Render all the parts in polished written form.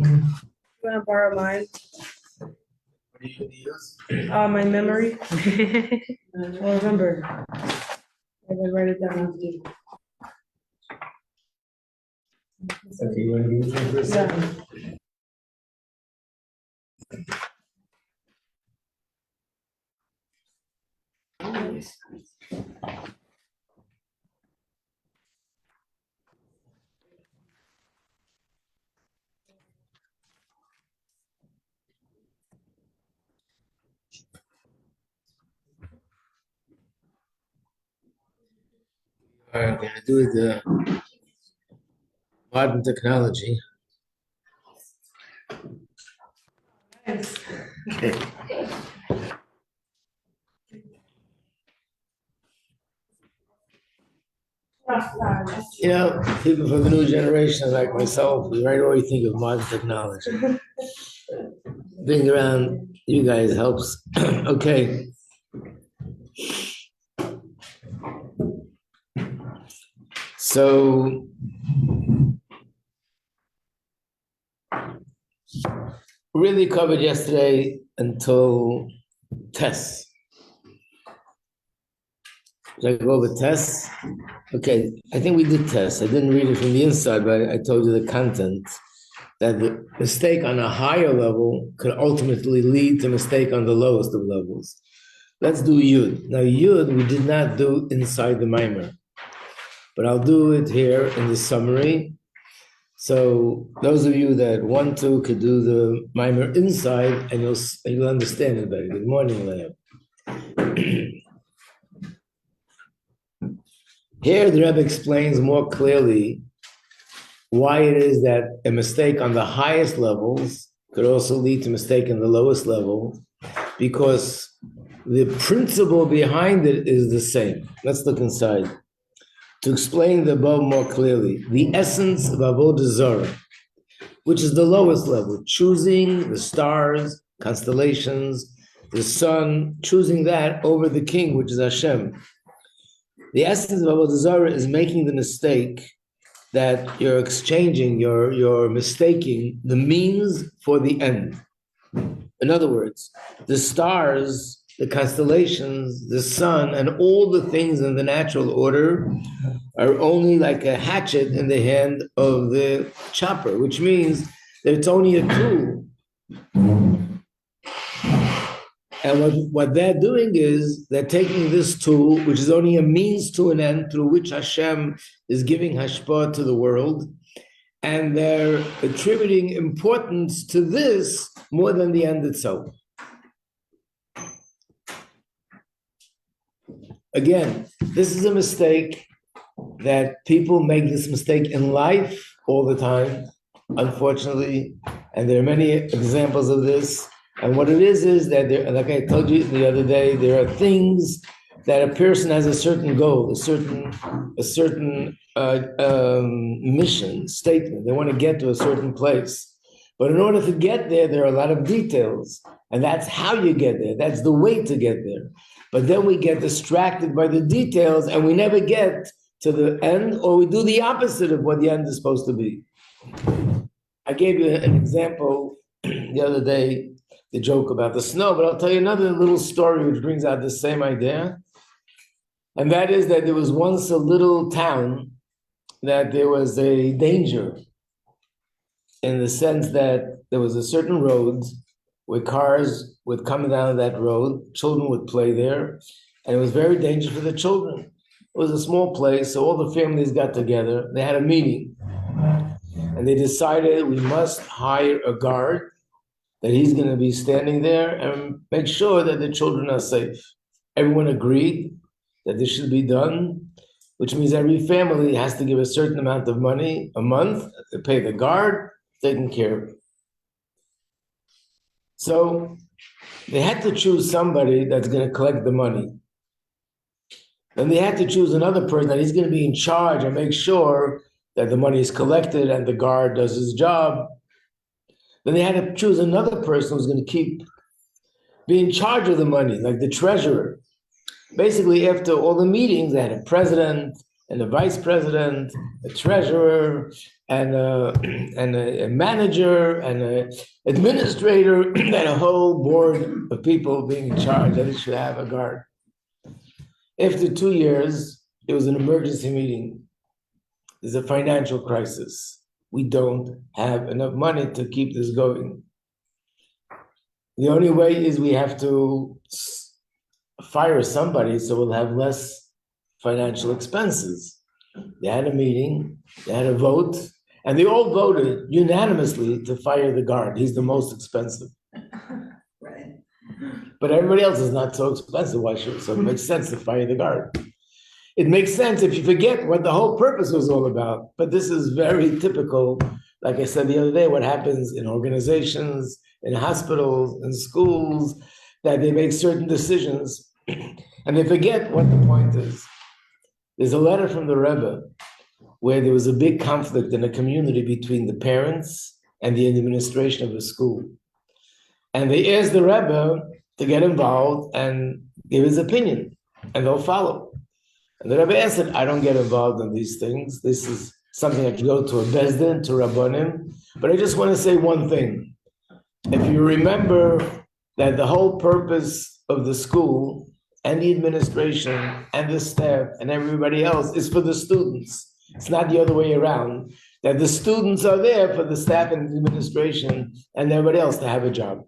You want to borrow mine? What do you use? My memory. Well, remember. I can write it down after. Okay, you want to give it to me for a second? I'm going to do the modern technology. Okay. You know, people from the new generation like myself, we right away think of modern technology. Being around you guys helps. Okay. So really covered yesterday until tests. Did I go over tests? Okay, I think we did tests. I didn't read it from the inside, but I told you the content, that the mistake on a higher level could ultimately lead to mistake on the lowest of levels. Let's do Yud. Now Yud we did not do inside the mimer, but I'll do it here in the summary. So those of you that want to could do the mimer inside, and you'll understand it better. Good morning, Leah. Here the Rebbe explains more clearly why it is that a mistake on the highest levels could also lead to mistake in the lowest level, because the principle behind it is the same. Let's look inside. To explain the above more clearly, the essence of Avodah Zarah, which is the lowest level, choosing the stars, constellations, the sun, choosing that over the king, which is Hashem. The essence of Avodah Zarah is making the mistake that you're exchanging, you're mistaking the means for the end. In other words, the stars, the constellations, the sun, and all the things in the natural order are only like a hatchet in the hand of the chopper, which means that it's only a tool. And what they're doing is they're taking this tool, which is only a means to an end through which Hashem is giving hashpah to the world, and they're attributing importance to this more than the end itself. Again, this is a mistake that people make this mistake in life all the time, unfortunately, and there are many examples of this. And what it is that there, like I told you the other day, there are things that a person has a certain goal, a certain mission statement. They want to get to a certain place, but in order to get there, there are a lot of details, and that's how you get there. That's the way to get there. But then we get distracted by the details, and we never get to the end, or we do the opposite of what the end is supposed to be. I gave you an example the other day, the joke about the snow, but I'll tell you another little story which brings out the same idea. And that is that there was once a little town that there was a danger, in the sense that there was a certain road where cars would come down that road, children would play there, and it was very dangerous for the children. It was a small place, so all the families got together, they had a meeting, and they decided we must hire a guard, that he's going to be standing there and make sure that the children are safe. Everyone agreed that this should be done, which means every family has to give a certain amount of money a month to pay the guard, taking care of it. So they had to choose somebody that's going to collect the money. Then they had to choose another person that he's going to be in charge and make sure that the money is collected and the guard does his job. Then they had to choose another person who's going to be in charge of the money, like the treasurer. Basically, after all the meetings, they had a president and a vice president, a treasurer, and a manager and an administrator and a whole board of people being in charge, that it should have a guard. After 2 years, it was an emergency meeting. There's a financial crisis. We don't have enough money to keep this going. The only way is we have to fire somebody so we'll have less financial expenses. They had a meeting, they had a vote, and they all voted unanimously to fire the guard. He's the most expensive. Right. But everybody else is not so expensive. Why should? So it makes sense to fire the guard. It makes sense if you forget what the whole purpose was all about. But this is very typical, like I said the other day, what happens in organizations, in hospitals, in schools, that they make certain decisions and they forget what the point is. There's a letter from the Rebbe where there was a big conflict in a community between the parents and the administration of the school. And they asked the Rebbe to get involved and give his opinion, and they'll follow. And the Rebbe answered, I don't get involved in these things. This is something I should go to a Bezdin, to Rabbonim. But I just want to say one thing. If you remember that the whole purpose of the school and the administration and the staff and everybody else is for the students. It's not the other way around. That the students are there for the staff and the administration and everybody else to have a job.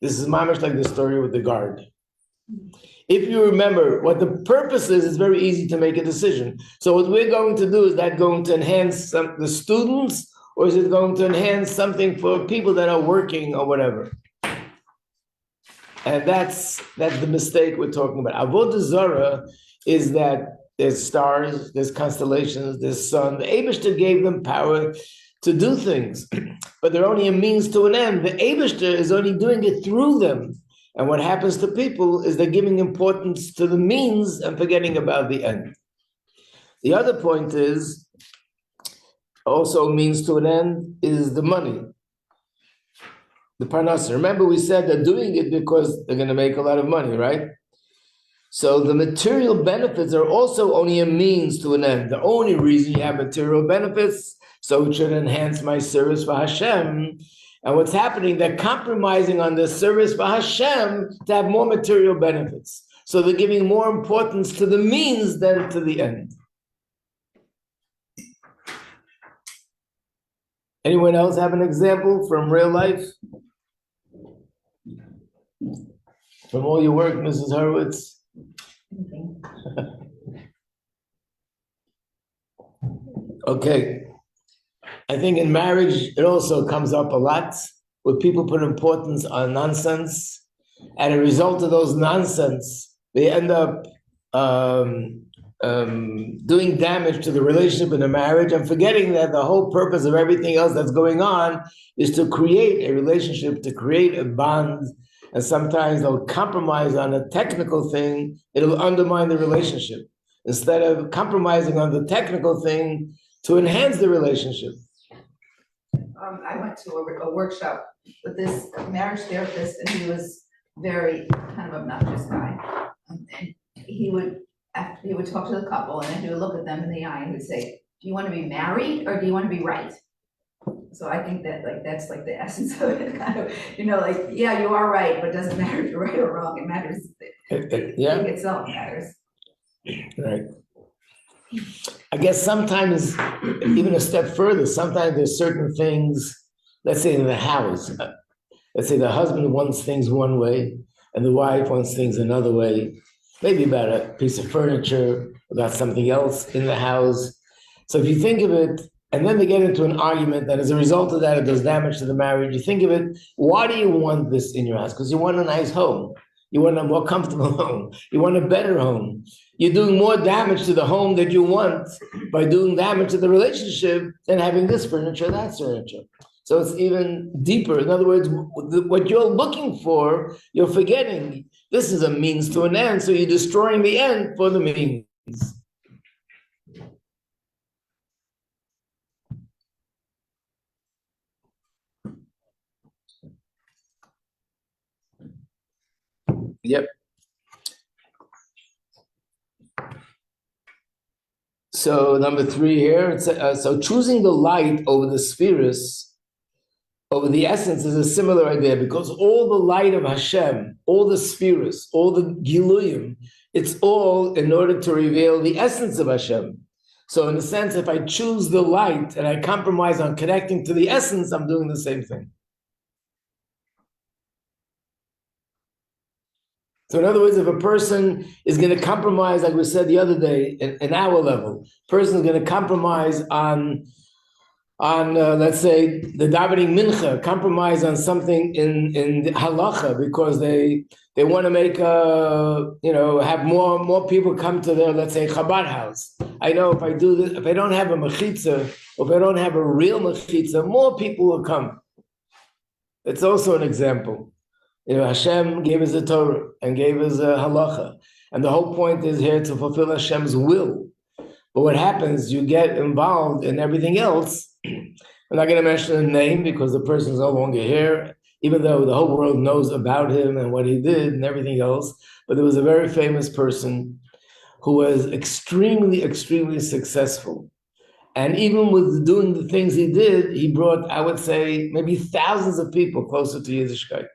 This is mamish like the story with the guard. If you remember what the purpose is, it's very easy to make a decision. So what we're going to do, is that going to enhance the students, or is it going to enhance something for people that are working or whatever? And that's the mistake we're talking about. Avodah Zarah is that there's stars, there's constellations, there's sun. The Eibishter gave them power to do things, but they're only a means to an end. The Eibishter is only doing it through them. And what happens to people is they're giving importance to the means and forgetting about the end. The other point is, also means to an end, is the money. The parnasa. Remember we said they're doing it because they're going to make a lot of money, right? So the material benefits are also only a means to an end. The only reason you have material benefits, so it should enhance my service for Hashem. And what's happening, they're compromising on the service for Hashem to have more material benefits. So they're giving more importance to the means than to the end. Anyone else have an example from real life? From all your work, Mrs. Hurwitz? Okay. I think in marriage, it also comes up a lot, where people put importance on nonsense. And a result of those nonsense, they end up doing damage to the relationship in the marriage and forgetting that the whole purpose of everything else that's going on is to create a relationship, to create a bond. And sometimes they'll compromise on a technical thing, it'll undermine the relationship. Instead of compromising on the technical thing to enhance the relationship. I went to a workshop with this marriage therapist, and he was very kind of obnoxious guy. And he would talk to the couple, and then he would look at them in the eye and he would say, do you want to be married or do you want to be right? So I think that that's like the essence of it, kind of, yeah, you are right, but it doesn't matter if you're right or wrong. It matters. Yeah. It itself matters. Right. I guess sometimes, even a step further, sometimes there's certain things, let's say in the house, let's say the husband wants things one way and the wife wants things another way, maybe about a piece of furniture, about something else in the house. So if you think of it, and then they get into an argument that as a result of that, it does damage to the marriage, you think of it, why do you want this in your house? Because you want a nice home. You want a more comfortable home. You want a better home. You're doing more damage to the home that you want by doing damage to the relationship than having this furniture, that furniture. So it's even deeper. In other words, what you're looking for, you're forgetting. This is a means to an end, so you're destroying the end for the means. Yep. So number 3 here, so choosing the light over the spheres, over the essence, is a similar idea, because all the light of Hashem, all the spheres, all the Giluyim, it's all in order to reveal the essence of Hashem. So in a sense, if I choose the light and I compromise on connecting to the essence, I'm doing the same thing. So in other words, if a person is going to compromise, like we said the other day, in our level, person is going to compromise on let's say the davening mincha, compromise on something in the halacha, because they want to make have more people come to their, let's say, Chabad house. I know if I do this, if I don't have a mechitza, or if I don't have a real mechitza, more people will come. It's also an example. Hashem gave us a Torah and gave us a halacha, and the whole point is here to fulfill Hashem's will. But what happens, you get involved in everything else. I'm not going to mention a name because the person is no longer here, even though the whole world knows about him and what he did and everything else. But there was a very famous person who was extremely, extremely successful. And even with doing the things he did, he brought, I would say, maybe thousands of people closer to Yiddishkeit.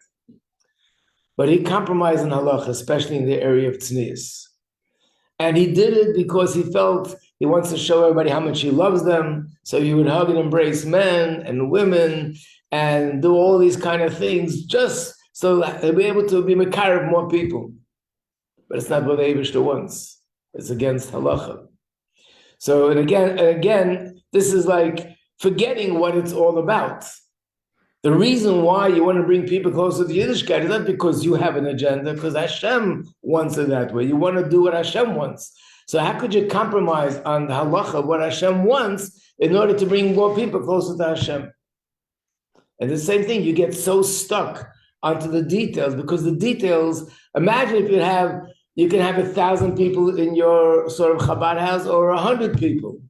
But he compromised in halacha, especially in the area of tznius. And he did it because he felt he wants to show everybody how much he loves them. So he would hug and embrace men and women and do all these kind of things just so that he'll be able to be mekar of more people. But it's not what the Eibishter wants. It's against halacha. So, and again, this is like forgetting what it's all about. The reason why you want to bring people closer to Yiddishkeit is not because you have an agenda, because Hashem wants it that way. You want to do what Hashem wants. So how could you compromise on the halacha of what Hashem wants in order to bring more people closer to Hashem? And the same thing, you get so stuck onto the details, because the details, imagine if you can have 1,000 people in your sort of Chabad house, or 100 people.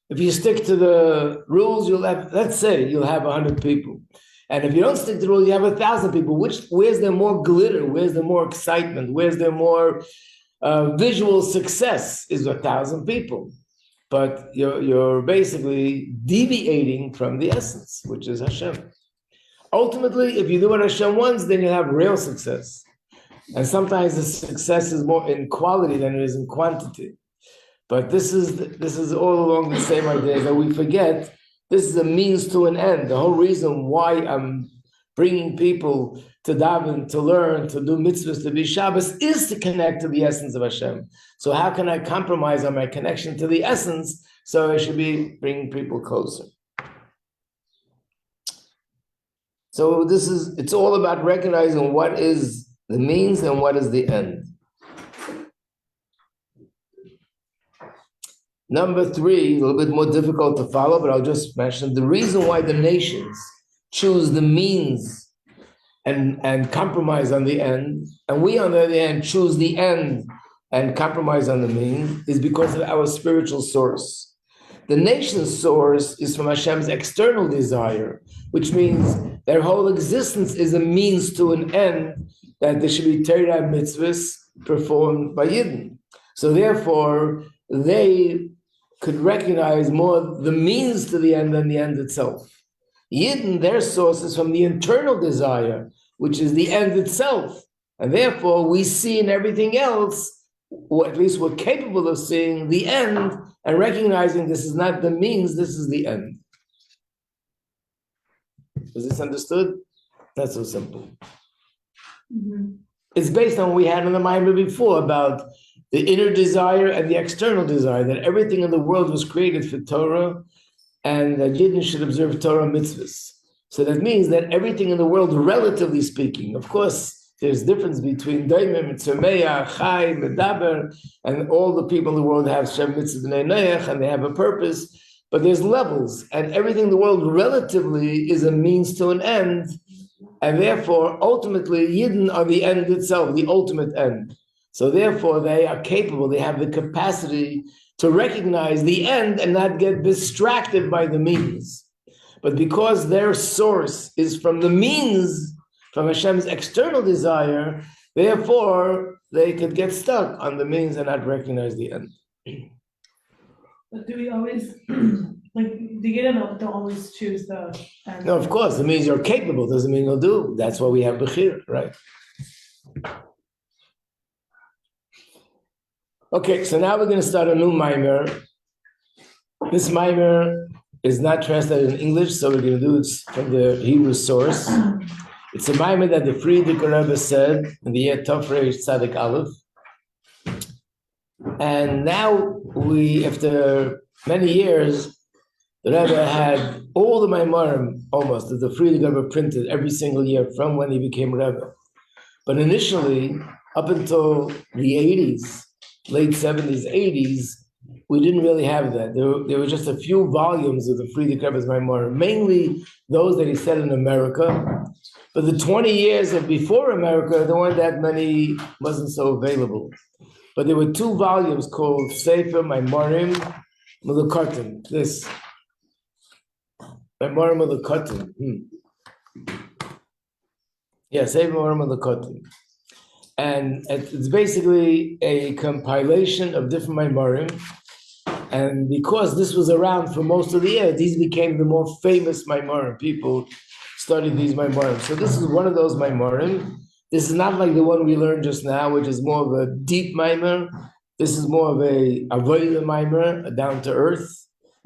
If you stick to the rules, let's say you'll have 100 people. And if you don't stick to the rules, you have 1,000 people. Where's there more glitter? Where's there more excitement? Where's there more visual success? Is 1,000 people. But you're basically deviating from the essence, which is Hashem. Ultimately, if you do what Hashem wants, then you have real success. And sometimes the success is more in quality than it is in quantity. But this is all along the same idea that we forget. This is a means to an end. The whole reason why I'm bringing people to daven, to learn, to do mitzvahs, to be Shabbos, is to connect to the essence of Hashem. So how can I compromise on my connection to the essence? So I should be bringing people closer. So it's all about recognizing what is the means and what is the end. Number 3, a little bit more difficult to follow, but I'll just mention the reason why the nations choose the means and compromise on the end, and we on the other hand choose the end and compromise on the means, is because of our spiritual source. The nation's source is from Hashem's external desire, which means their whole existence is a means to an end, that there should be Torah mitzvahs performed by Yidden. So therefore, they could recognize more the means to the end than the end itself. Yidden, their source is from the internal desire, which is the end itself. And therefore, we see in everything else, or at least we're capable of seeing the end and recognizing this is not the means, this is the end. Is this understood? Not so simple. Mm-hmm. It's based on what we had in the mind before about the inner desire and the external desire, that everything in the world was created for Torah, and that Yidden should observe Torah mitzvahs. So that means that everything in the world, relatively speaking, of course, there's difference between Daimim, Tzurmeya, Chai, Medaber, and all the people in the world have Shem Mitzvah B'nai Noach, and they have a purpose, but there's levels, and everything in the world relatively is a means to an end, and therefore, ultimately, Yidden are the end itself, the ultimate end. So therefore, they are capable, they have the capacity to recognize the end and not get distracted by the means. But because their source is from the means, from Hashem's external desire, therefore, they could get stuck on the means and not recognize the end. But do we always, like, the Yidden don't always choose the. No, of course, it means you're capable, doesn't mean you'll do. That's why we have Bechir, right? Okay, so now we're going to start a new mimer. This mimer is not translated in English, so we're going to do it from the Hebrew source. It's a mimer that the Frierdiker Rebbe said in the year Tofrei Tzadik Aleph. And now after many years, the Rebbe had all the Maimarim, almost, that the Frierdiker Rebbe printed every single year from when he became Rebbe. But initially, up until the 80s, late 70s, 80s, we didn't really have that. There were just a few volumes of the Frierdiker Rebbe's Maimarim, mainly those that he said in America. But the 20 years of before America, there weren't that many, wasn't so available. But there were two volumes called Sefer Maimarim Melukotim. This Maimarim Melukotim. Yeah, Sefer Maimarim Melukotim. And it's basically a compilation of different Maimarim. And because this was around for most of the year, these became the more famous Maimarim. People studied these Maimarim. So this is one of those Maimarim. This is not like the one we learned just now, which is more of a deep Maimer. This is more of a Avodah Maimer, a down-to-earth,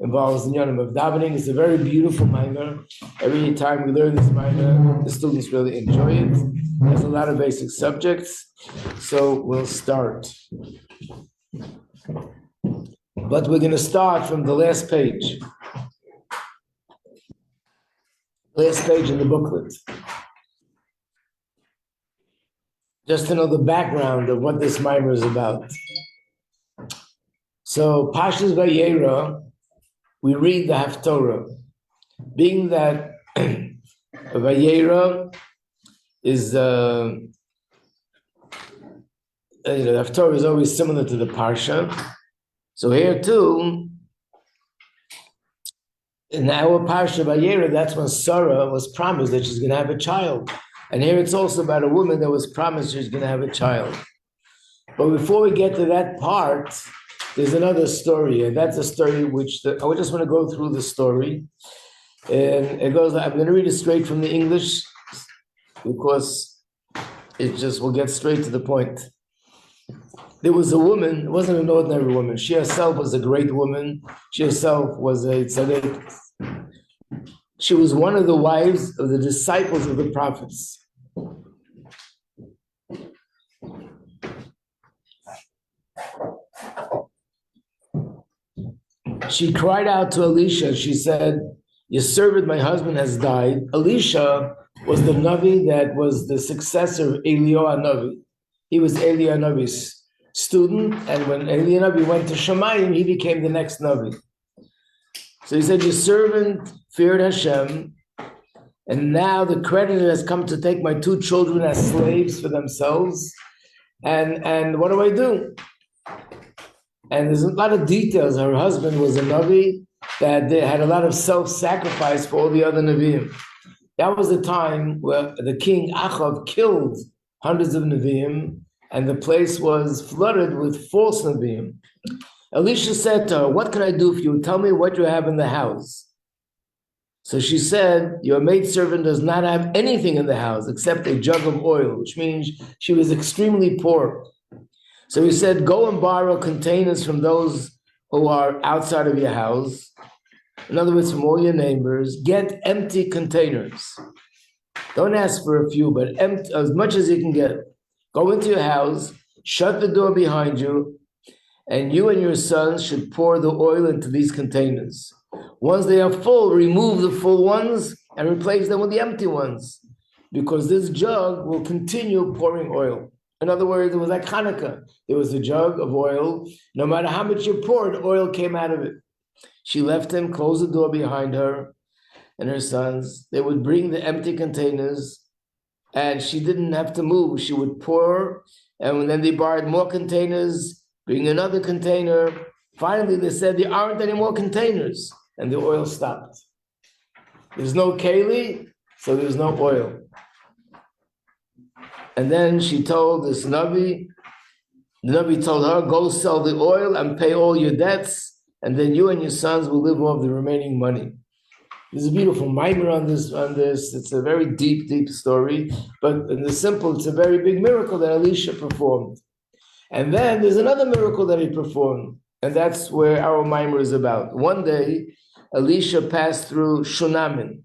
involves the Yonim of davening. It's a very beautiful Maimer. Every time we learn this Maimer, the students really enjoy it. There's a lot of basic subjects. So we'll start. But we're going to start from the last page. Last page in the booklet. Just to know the background of what this mimer is about. So, Pashas Vayera, we read the Haftorah. Being that Vayera is, the Haftorah is always similar to the Parsha. So here too, in our Parsha Vayera, that's when Sarah was promised that she's going to have a child. And here it's also about a woman that was promised she's going to have a child. But before we get to that part, there's another story, and that's a story which I just want to go through the story. And it goes, I'm going to read it straight from the English because we'll get straight to the point. There was a woman, it wasn't an ordinary woman. She herself was a great woman. She herself was a tzaddik. She was one of the wives of the disciples of the prophets. She cried out to Elisha. She said, your servant, my husband, has died. Elisha was the Navi that was the successor of Eliyahu Navi. He was Eliyahu Navi's student, and when Eliyahu Navi went to Shemayim, he became the next Navi. So he said, your servant feared Hashem, and now the creditor has come to take my two children as slaves for themselves. And what do I do? And there's a lot of details. Her husband was a Navi that they had a lot of self-sacrifice for all the other Naviim. That was the time where the king Achav killed hundreds of Naviim, and the place was flooded with false Naviim. Elisha said to her, what can I do for you? Tell me what you have in the house. So she said, your maidservant does not have anything in the house except a jug of oil, which means she was extremely poor. So he said, go and borrow containers from those who are outside of your house. In other words, from all your neighbors, get empty containers. Don't ask for a few, but empty, as much as you can get. Go into your house, shut the door behind you, and you and your sons should pour the oil into these containers. Once they are full, remove the full ones and replace them with the empty ones, because this jug will continue pouring oil. In other words, it was like Hanukkah. There was a jug of oil. No matter how much you poured, oil came out of it. She left him, closed the door behind her and her sons. They would bring the empty containers, and she didn't have to move. She would pour, and then they borrowed more containers, bring another container. Finally, they said there aren't any more containers, and the oil stopped. There's no keli, so there's no oil. And then she told this Navi, the Navi told her, go sell the oil and pay all your debts, and then you and your sons will live off the remaining money. There's a beautiful mimer on this. It's a very deep story, but in the simple, it's a very big miracle that Elisha performed. And then there's another miracle that he performed, and that's where our mimer is about. One day, Elisha passed through Shunamin,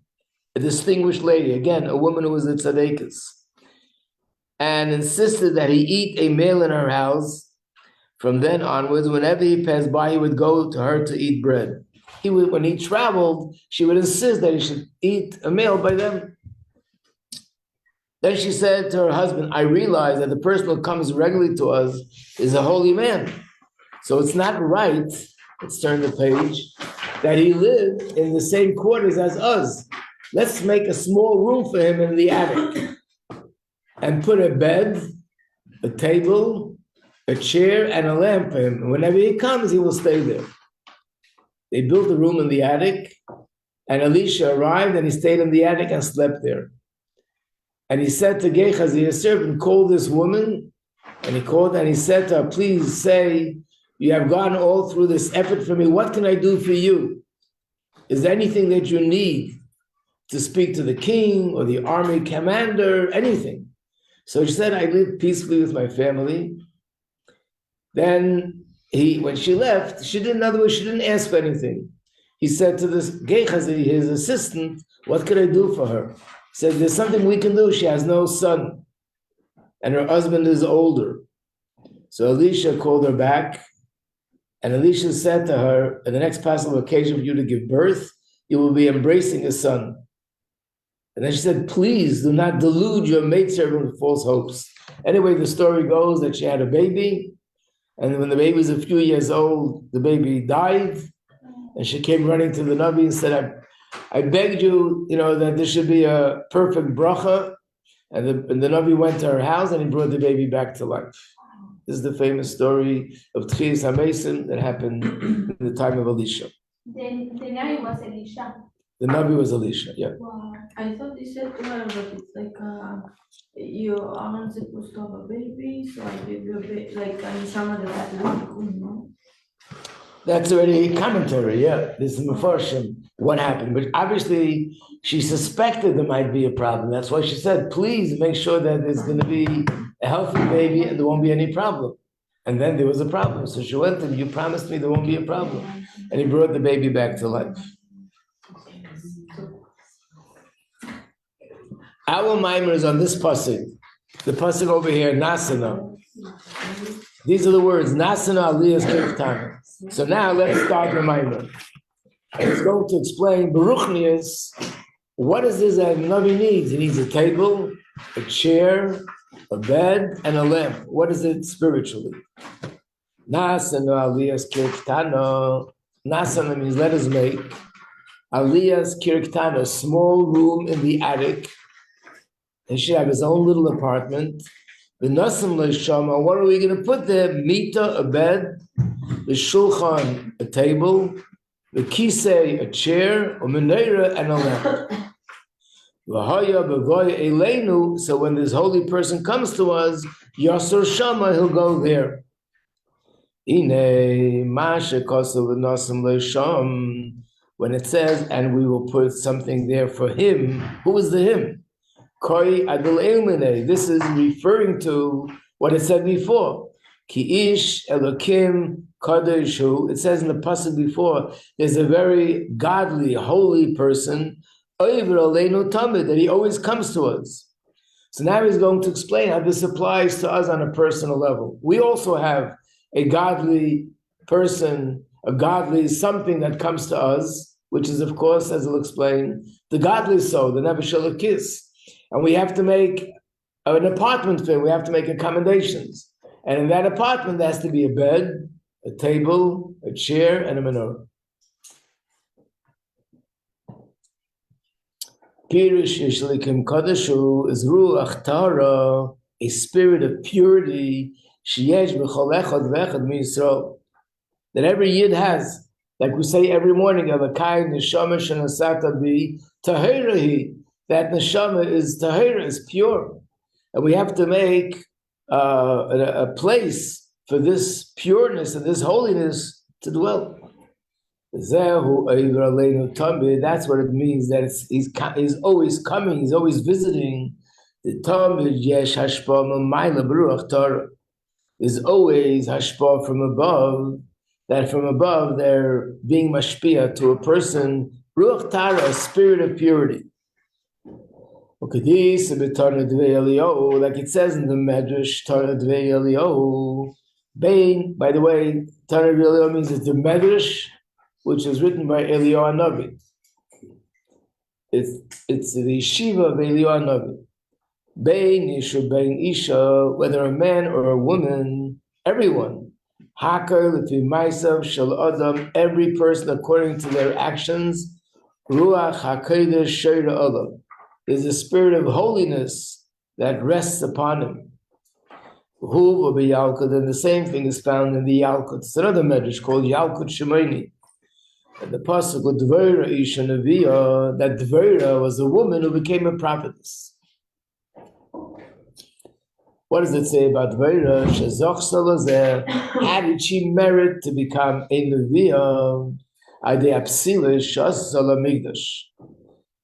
a distinguished lady, again, a woman who was a tzaddikus, and insisted that he eat a meal in her house. From then onwards, whenever he passed by, he would go to her to eat bread. When he traveled, she would insist that he should eat a meal by them. Then she said to her husband, I realize that the person who comes regularly to us is a holy man. So it's not right, let's turn the page, that he lived in the same quarters as us. Let's make a small room for him in the attic and put a bed, a table, a chair, and a lamp for him. And whenever he comes, he will stay there. They built a room in the attic, and Elisha arrived, and he stayed in the attic and slept there. And he said to Gehazi, his servant, call this woman, and he called and he said to her, please say, you have gone all through this effort for me. What can I do for you? Is there anything that you need to speak to the king or the army commander, anything? So she said, I live peacefully with my family. Then when she left, in other words, she didn't ask for anything. He said to this Gehazi, his assistant, what could I do for her? He said, there's something we can do. She has no son, and her husband is older. So Elisha called her back, and Elisha said to her, in the next possible occasion for you to give birth, you will be embracing a son. And then she said, please do not delude your maidservant with false hopes. Anyway, the story goes that she had a baby, and when the baby was a few years old, the baby died, and she came running to the Navi and said, I begged you, that there should be a perfect bracha, and the Navi went to her house and he brought the baby back to life. This is the famous story of Tchias HaMesim that happened in the time of Elisha. The Navi was Elisha. The Navi was Elisha, yeah. Wow. I thought you said to her, but it's like you aren't supposed to have a baby, so I give you a baby, like some of the That's already commentary, yeah. This is Mefarshim, what happened. But obviously, she suspected there might be a problem. That's why she said, please make sure that there's going to be a healthy baby and there won't be any problem. And then there was a problem. So she went to him, you promised me there won't be a problem. And he brought the baby back to life. Our mimer is on this pasuk. The pasuk over here, Nasana. These are the words, Nasana Aliyas Keftana. So now let's start the mimer. And it's going to explain Baruchnius, what is this that Navi needs? He needs a table, a chair, a bed, and a lamp. What is it spiritually? Nasana Aliyas Keftana. Nasana means let us make Aliyas Kirktana, a small room in the attic. He should have his own little apartment. The Nasim Leishama, what are we going to put there? Mita, a bed, the Shulchan, a table, the Kisei, a chair, a Menorah, and a lamp. V'haya b'goy eleinu, so when this holy person comes to us, Yasur Shama, he'll go there. Ine, Masha Kosav Nasim Leisham, when it says, and we will put something there for him, who is the him? This is referring to what it said before. Ki ish Elokim Kadeshu. It says in the pasuk before, there's a very godly, holy person, that he always comes to us. So now he's going to explain how this applies to us on a personal level. We also have a godly person, a godly something that comes to us, which is, of course, as he'll explain, the godly soul, the Nebuchadnezzar kiss. And we have to make an apartment for him. We have to make accommodations. And in that apartment, there has to be a bed, a table, a chair, and a menorah. Pirush Yishlikim Kadeshu is Ruach Tara, a spirit of purity, Sheyesh B'chol Echad V'echad Mi'Yisrael, that every Yid has. Like we say every morning, Elokai Neshama Shenasata Bi Tahirahi, that neshama is tahira, is pure, and we have to make a place for this pureness and this holiness to dwell. That's what it means, that he's always coming, he's always visiting. The Tamid yesh hashpa mamayla b'ruach Torah. Is always hashpa from above, that from above they're being mashpia to a person, ruach tara, a spirit of purity. Like it says in the Medrash, Tana Dvei Eliyahu. Bain, by the way, Tana Dvei Eliyahu means it's the Medrash, which is written by Eliyahu Navi. It's the yeshiva of Eliyahu Navi. Bain Isha, Bain Isha, whether a man or a woman, everyone. Hakar Lefi Maisav Shel Adam, every person according to their actions. Ruach HaKodesh Sheira Olam. There's a spirit of holiness that rests upon him. Hu be Yalkut, and the same thing is found in the Yalkut. It's another medrash called Yalkut Shemoni. And the pasuk of Dveira Isha Neviah, that Dveira was a woman who became a prophetess. What does it say about Dveira? Shezoch Salazeh. How did she merit to become a Neviah? Ade Apsile Shas Salamigdash.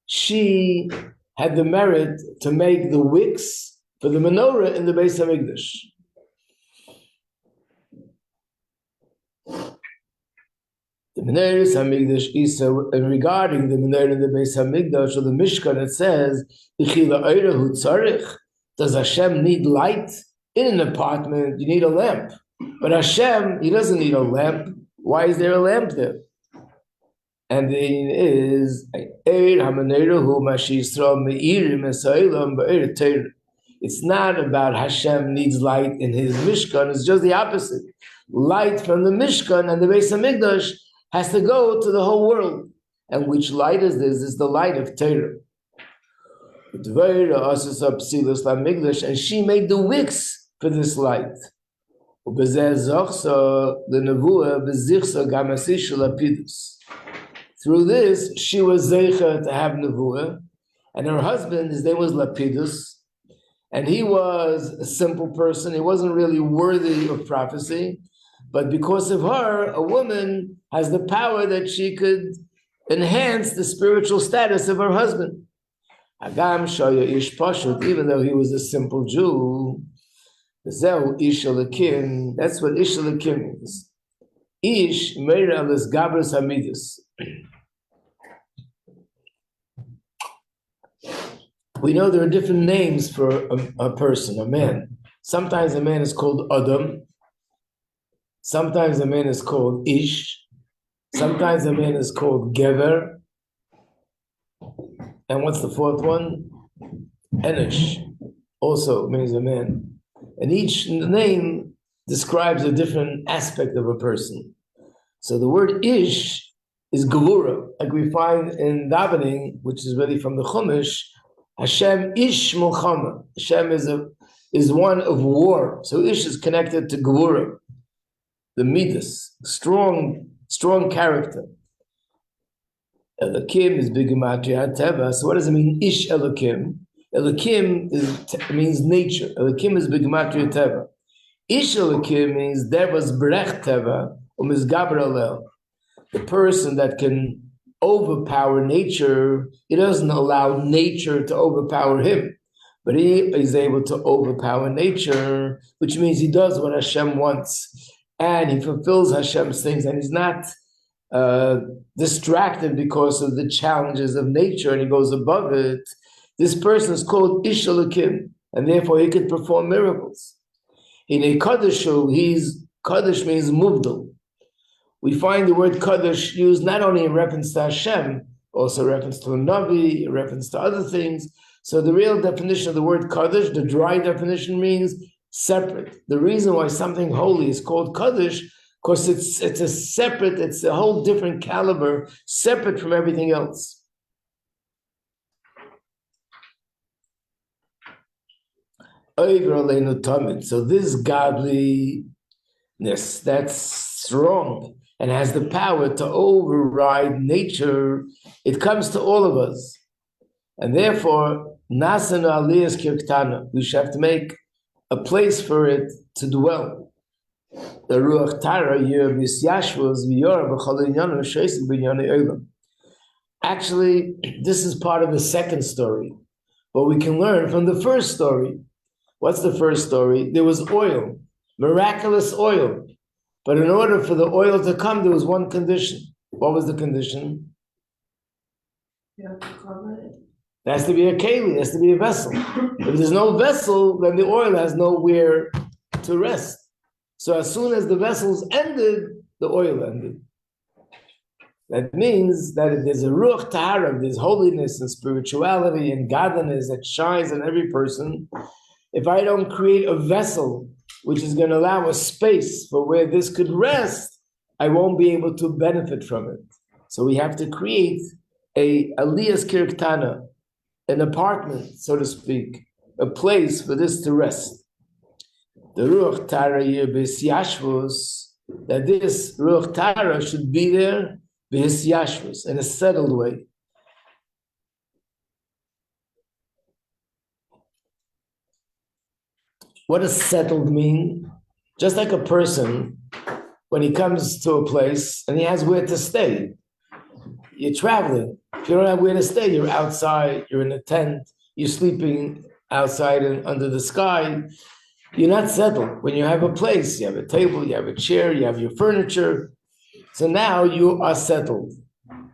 She had the merit to make the wicks for the menorah in the Beis Hamikdash. The menorah Hamikdash Isa, and regarding the menorah in the Beis Hamikdash or the Mishkan, it says, does Hashem need light? In an apartment, you need a lamp. But Hashem, he doesn't need a lamp. Why is there a lamp there? And it is it's not about Hashem needs light in his Mishkan, it's just the opposite. Light from the Mishkan and the Beis Hamikdash has to go to the whole world. And which light is this? It's the light of Torah. And she made the wicks for this light. Through this, she was zeicha to have nevuah, and her husband, his name was Lapidus, and he was a simple person. He wasn't really worthy of prophecy, but because of her, a woman has the power that she could enhance the spiritual status of her husband. Agam shoya ish pashut, even though he was a simple Jew. Zeu ish alakim. That's what ish alakim means. Ish meir alis gabras hamidus. We know there are different names for a person, a man. Sometimes a man is called Adam. Sometimes a man is called Ish. Sometimes a man is called Gever. And what's the fourth one? Enish. Also means a man. And each name describes a different aspect of a person. So the word Ish is Gevura, like we find in davening, which is really from the Chumash. Hashem Ish Mulchama. Hashem is one of war. So Ish is connected to Gevura, the Midas, strong character. Elokim is Bigematria Teva. So what does it mean, Ish Elokim? Elokim means nature. Elokim is Bigematria Teva. Ish Elokim means there was Brech Teva, Umizgaber Alel. The person that can overpower nature, he doesn't allow nature to overpower him, but he is able to overpower nature, which means he does what Hashem wants, and he fulfills Hashem's things, and he's not distracted because of the challenges of nature, and he goes above it. This person is called Ish Elokim, and therefore he can perform miracles. In a Kaddish, Kaddish means Mubdal. We find the word Kaddish used not only in reference to Hashem, also reference to a Navi, reference to other things. So the real definition of the word Kaddish, the dry definition, means separate. The reason why something holy is called Kaddish, because it's a whole different caliber, separate from everything else. So this godliness that's strong and has the power to override nature, it comes to all of us. And therefore, Nasan Aliyas Kirktana, we should have to make a place for it to dwell. The Ruach Tara Yashvus V'yor B'chol Inyanu Sheisik B'Inyanu Olam. Actually, this is part of the second story, but we can learn from the first story. What's the first story? There was oil, miraculous oil. But in order for the oil to come, there was one condition. What was the condition? You have to cover it. There has to be a keli, there has to be a vessel. If there's no vessel, then the oil has nowhere to rest. So as soon as the vessels ended, the oil ended. That means that if there's a ruach tahara, there's holiness and spirituality and godliness that shines on every person, if I don't create a vessel which is going to allow a space for where this could rest, I won't be able to benefit from it. So we have to create a aliyas kirktana, an apartment, so to speak, a place for this to rest. The ruach tara yashvus, that this ruach tara should be there yashvus, in a settled way. What does settled mean? Just like a person, when he comes to a place and he has where to stay. You're traveling. If you don't have where to stay, you're outside, you're in a tent, you're sleeping outside and under the sky. You're not settled. When you have a place, you have a table, you have a chair, you have your furniture. So now you are settled.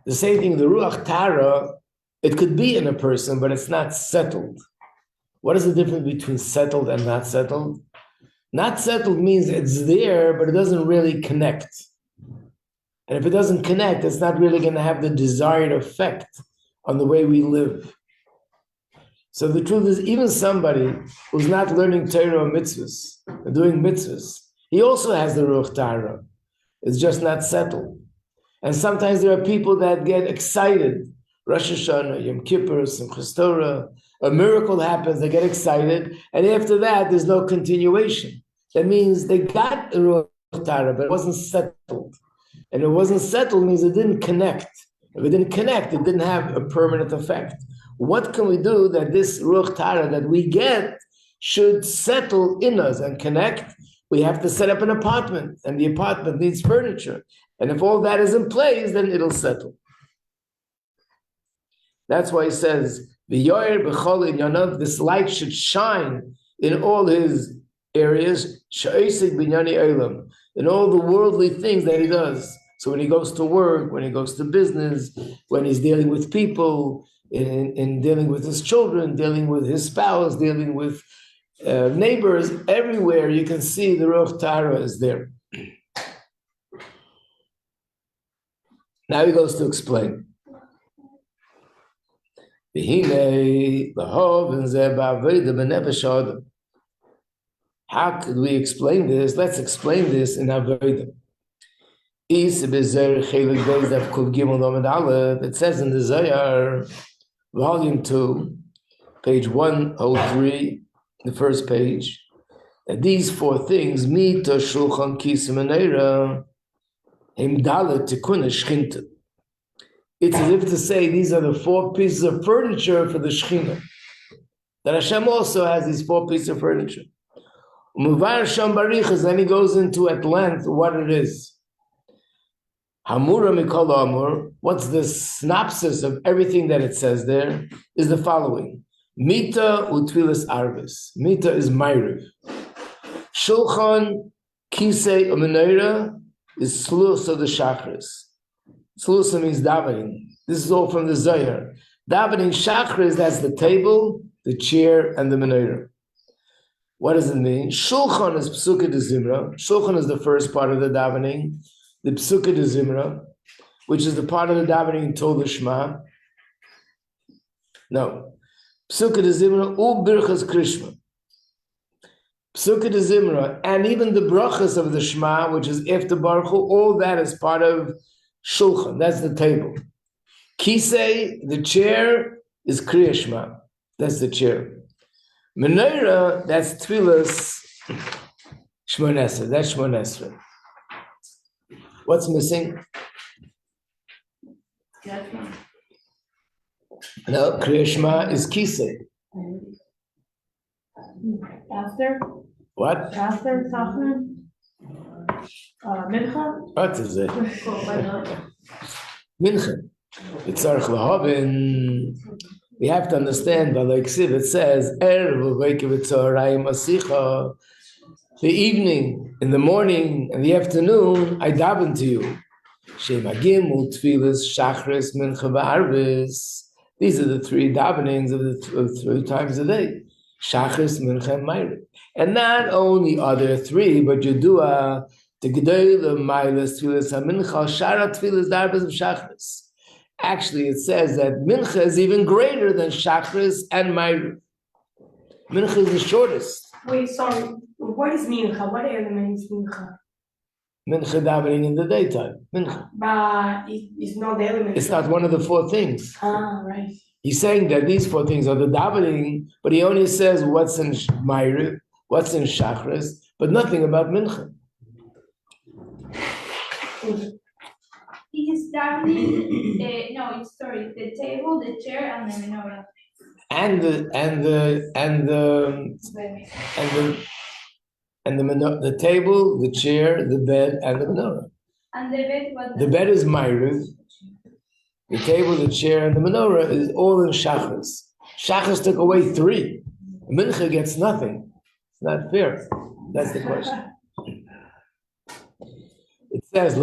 The same thing, the Ruach Tara, it could be in a person, but it's not settled. What is the difference between settled and not settled? Not settled means it's there, but it doesn't really connect. And if it doesn't connect, it's not really going to have the desired effect on the way we live. So the truth is, even somebody who's not learning Torah or mitzvahs, or doing mitzvahs, he also has the Ruach Tara. It's just not settled. And sometimes there are people that get excited. Rosh Hashanah, Yom Kippur, Simchas Torah, a miracle happens, they get excited, and after that, there's no continuation. That means they got the Ruach Tara, but it wasn't settled. And it wasn't settled means it didn't connect. If it didn't connect, it didn't have a permanent effect. What can we do that this Ruach Tara that we get should settle in us and connect? We have to set up an apartment, and the apartment needs furniture. And if all that is in place, then it'll settle. That's why he says, "V'yoyer b'chol inyanov," this light should shine in all his areas, she'osek b'nyani olam, in all the worldly things that he does. So when he goes to work, when he goes to business, when he's dealing with people, in dealing with his children, dealing with his spouse, dealing with neighbors, everywhere you can see the Ruach Tara is there. Now he goes to explain. How could we explain this? Let's explain this in Avodah. It says in the Zohar, volume 2, page 103, the first page, that these four things, Mita, Shulchan, Kisim, and Eira, Himdalet, Tikkun, Shchinta. It's as if to say these are the four pieces of furniture for the Shekhinah. That Hashem also has these four pieces of furniture. Then he goes into at length what it is. Hamura Mikol Amur, what's the synopsis of everything that it says there, is the following. Mita utfilas arvis. Mita is Ma'ariv. Shulchan Kisei Umeneira is Slus of the Shachris. Slusa means davening. This is all from the Zohar. Davening Shachris, that's the table, the chair, and the menorah. What does it mean? Shulchan is Psukkah de Zimra. Shulchan is the first part of the davening. The Psukkah de Zimra, which is the part of the davening in Tol Shema. No. Psukkah de Zimra, U Birchas Krishma. Psukkah de Zimra, and even the brachas of the Shema, which is after Baruch Hu, all that is part of Shulchan, that's the table. Kisei, the chair, is Kriya Shema. That's the chair. Menorah, that's Tfilas Shmoneh Esrei. That's Shmoneh Esrei. What's missing? No, Kriya Shema is Kisei. After? What? After Tachman? Mincha? What is it? Korbanot. Mincha. It's Tzarech Lahavin. We have to understand, but like Siv, it says, the evening, in the morning, and the afternoon, I daven to you. Shemagim, Tfilas, Shachris, Mincha, V'Arvis. These are the three davenings of the 3 times a day. Shachris, Mincha, and Ma'ariv. And not only are there 3, but Yedua, the Gedolah, Ma'alos, Tfilas, HaMincha, Shara, Tfilas, Darbas, of Shachris. Actually, it says that Mincha is even greater than Shachris and Ma'ariv. Mincha is the shortest. Wait, sorry. What is mincha? What element is mincha? Mincha davening in the daytime. Mincha. But it's not the element. It's not one of the 4 things. Ah, right. He's saying that these 4 things are the davening, but he only says what's in Ma'ariv, what's in Shachris, but nothing about Mincha. He's davening, the table, the chair, and the menorah. The table, the chair, the bed, and the menorah. And the bed, The bed is Ma'ariv. The table, the chair, and the menorah is all in Shachris. Shachris took away 3. Mincha gets nothing. It's not fair. That's the question. It says,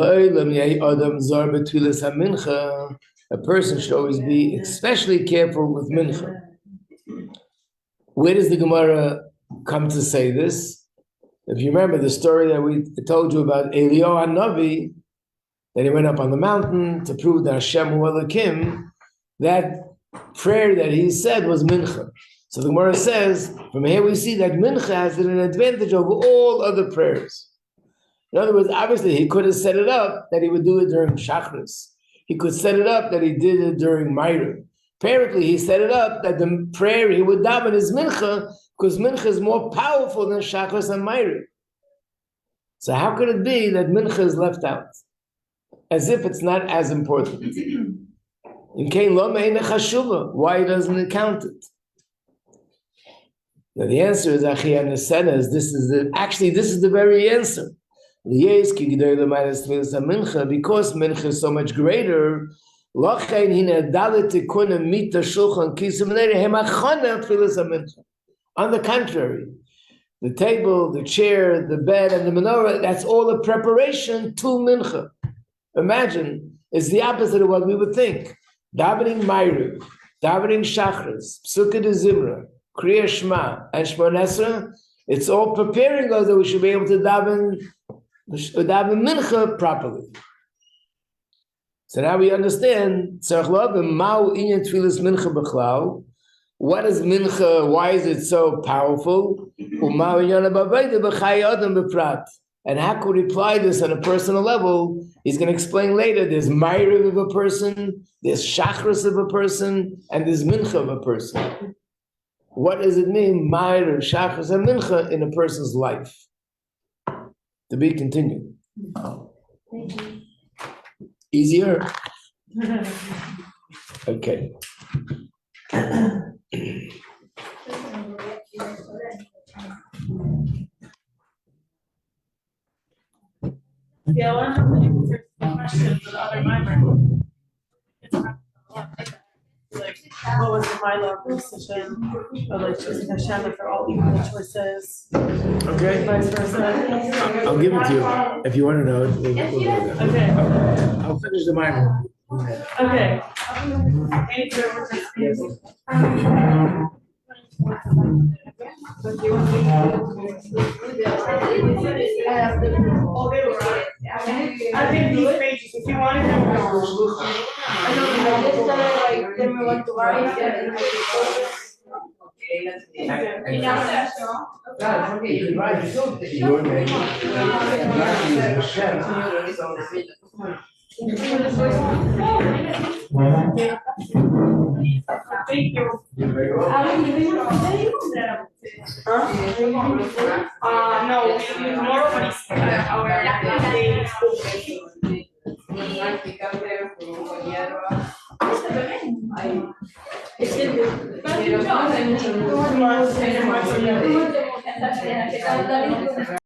a person should always be especially careful with mincha. Where does the Gemara come to say this? If you remember the story that we told you about Eliyahu Hanavi, that he went up on the mountain to prove that Hashem hu Elokim, that prayer that he said was mincha. So the Gemara says, from here we see that mincha has an advantage over all other prayers. In other words, obviously he could have set it up that he would do it during Shachris. He could set it up that he did it during Ma'ariv. Apparently he set it up that the prayer he would daven is mincha, because mincha is more powerful than Shachris and Ma'ariv. So how could it be that mincha is left out? As if it's not as important. Why doesn't it count it? Now the answer is, this is the very answer. Because mincha is so much greater, on the contrary, the table, the chair, the bed, and the menorah, that's all a preparation to mincha. Imagine, it's the opposite of what we would think. Davening Ma'ariv, davening Shachris, Psukkah de Zimra, Kriya Shema, and Shemona Esrei, it's all preparing us that we should be able to daven mincha properly. So now we understand, what is mincha, why is it so powerful? And how could we apply this on a personal level? He's going to explain later. There's Ma'ariv of a person, there's Shachris of a person, and there's Mincha of a person. What does it mean, Ma'ariv, Shachris, and Mincha in a person's life? To be continued. Easier? Okay. Yeah, I want to answer the question for the other mimer. Like, what was the Milo position? Or like choosing Hashem for all evil choices? Okay. Vice versa. I'll give it to you. If you want to know it, we'll do that. Okay. I'll finish the Bible. Okay. I think these pages, if you want to have Your name. Thank you. No, tomorrow when it's our day school. It's